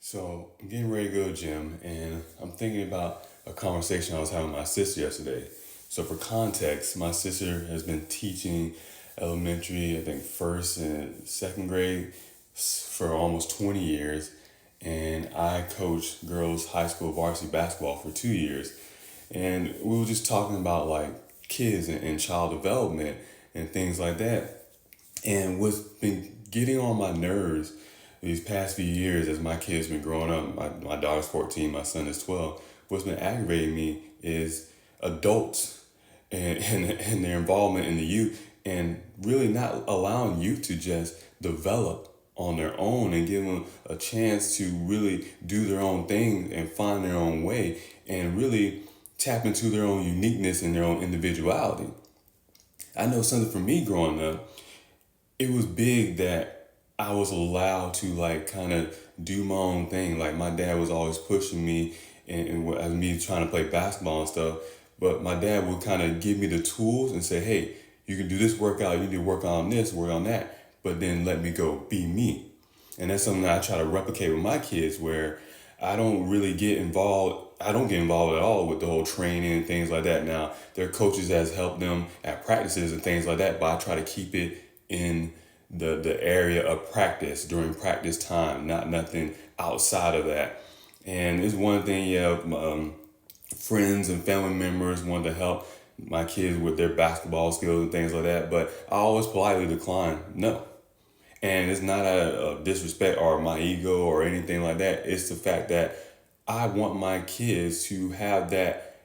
So I'm getting ready to go to the gym, and I'm thinking about a conversation I was having with my sister yesterday. So for context, my sister has been teaching elementary, I think first and second grade for almost 20 years, and I coached girls high school varsity basketball for 2 years. And we were just talking about like kids and child development and things like that. And what's been getting on my nerves these past few years as my kids been growing up, my daughter's 14, my son is 12, what's been aggravating me is adults and their involvement in the youth and really not allowing youth to just develop on their own and give them a chance to really do their own thing and find their own way and really tap into their own uniqueness and their own individuality. I know something for me growing up, it was big that I was allowed to like kind of do my own thing. Like my dad was always pushing me and as me trying to play basketball and stuff. But my dad would kind of give me the tools and say, hey, you can do this workout, you need to work on this, work on that. But then let me go be me. And that's something that I try to replicate with my kids where I don't really get involved. I don't get involved at all with the whole training and things like that. Now, their coaches has helped them at practices and things like that, but I try to keep it in the area of practice during practice time, not nothing outside of that. And it's one thing, yeah, friends and family members want to help my kids with their basketball skills and things like that, but I always politely decline, no. And it's not a disrespect or my ego or anything like that. It's the fact that I want my kids to have that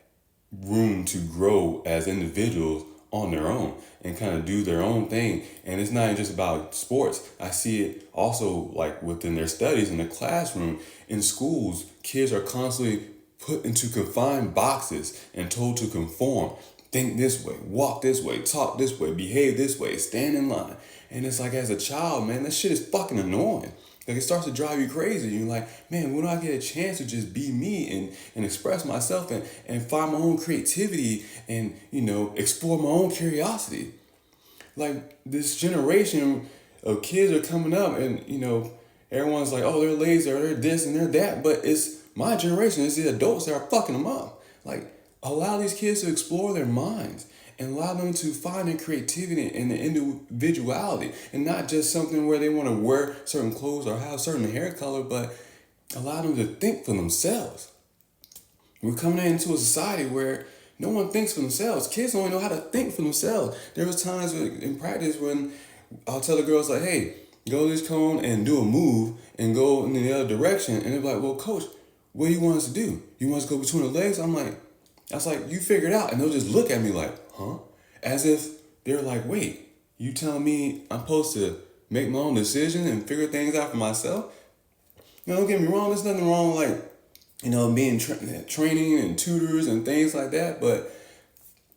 room to grow as individuals on their own and kind of do their own thing. And it's not just about sports. I see it also like within their studies in the classroom, in schools, kids are constantly put into confined boxes and told to conform. Think this way, walk this way, talk this way, behave this way, stand in line. And it's like as a child, man, that shit is fucking annoying. Like it starts to drive you crazy. You're like, man, when do I get a chance to just be me and express myself and find my own creativity and, explore my own curiosity? Like this generation of kids are coming up and, everyone's like, oh, they're lazy or they're this and they're that. But it's my generation, it's the adults that are fucking them up. Like, allow these kids to explore their minds and allow them to find their creativity and their individuality and not just something where they want to wear certain clothes or have certain hair color, but allow them to think for themselves. We're coming into a society where no one thinks for themselves. Kids don't even know how to think for themselves. There was times in practice when I'll tell the girls like, hey, go to this cone and do a move and go in the other direction. And they're like, well, coach, what do you want us to do? You want us to go between the legs? I was like, you figure it out. And they'll just look at me like, huh? As if they're like, wait, you telling me I'm supposed to make my own decision and figure things out for myself? Don't get me wrong, there's nothing wrong with like, being training and tutors and things like that. But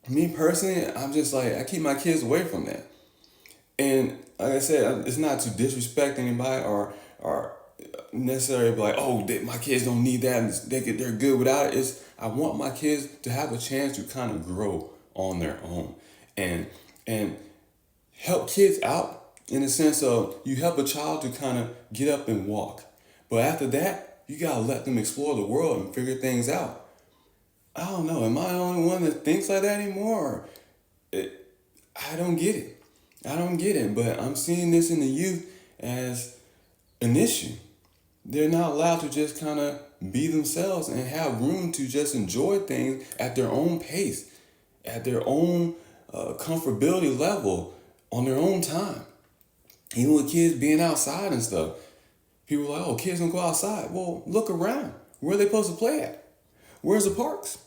me personally, I'm just like, I keep my kids away from that. And like I said, it's not to disrespect anybody or necessarily be like, oh, my kids don't need that and they're good without it. I want my kids to have a chance to kind of grow on their own and help kids out in the sense of you help a child to kind of get up and walk. But after that, you gotta let them explore the world and figure things out. I don't know, am I the only one that thinks like that anymore? I don't get it. I don't get it, but I'm seeing this in the youth as an issue. They're not allowed to just kind of be themselves and have room to just enjoy things at their own pace, at their own comfortability level, on their own time. Even with kids being outside and stuff, people are like, oh, kids don't go outside. Well, look around. Where are they supposed to play at? Where's the parks?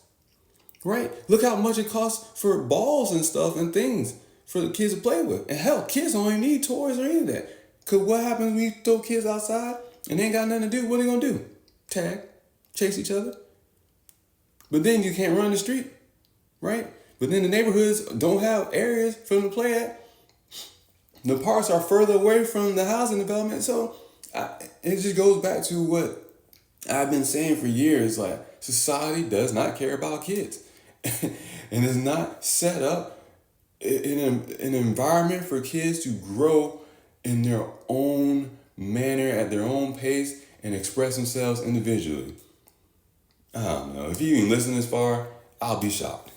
Right? Look how much it costs for balls and stuff and things for the kids to play with. And hell, kids don't even need toys or any of that. Because what happens when you throw kids outside and they ain't got nothing to do? What are they going to do? Tag? Chase each other? But then you can't run the street, right? But then the neighborhoods don't have areas for them to play at. The parks are further away from the housing development. So it just goes back to what I've been saying for years. Like, society does not care about kids. And is not set up in an environment for kids to grow in their own manner, at their own pace, and express themselves individually. I don't know. If you even listen this far, I'll be shocked.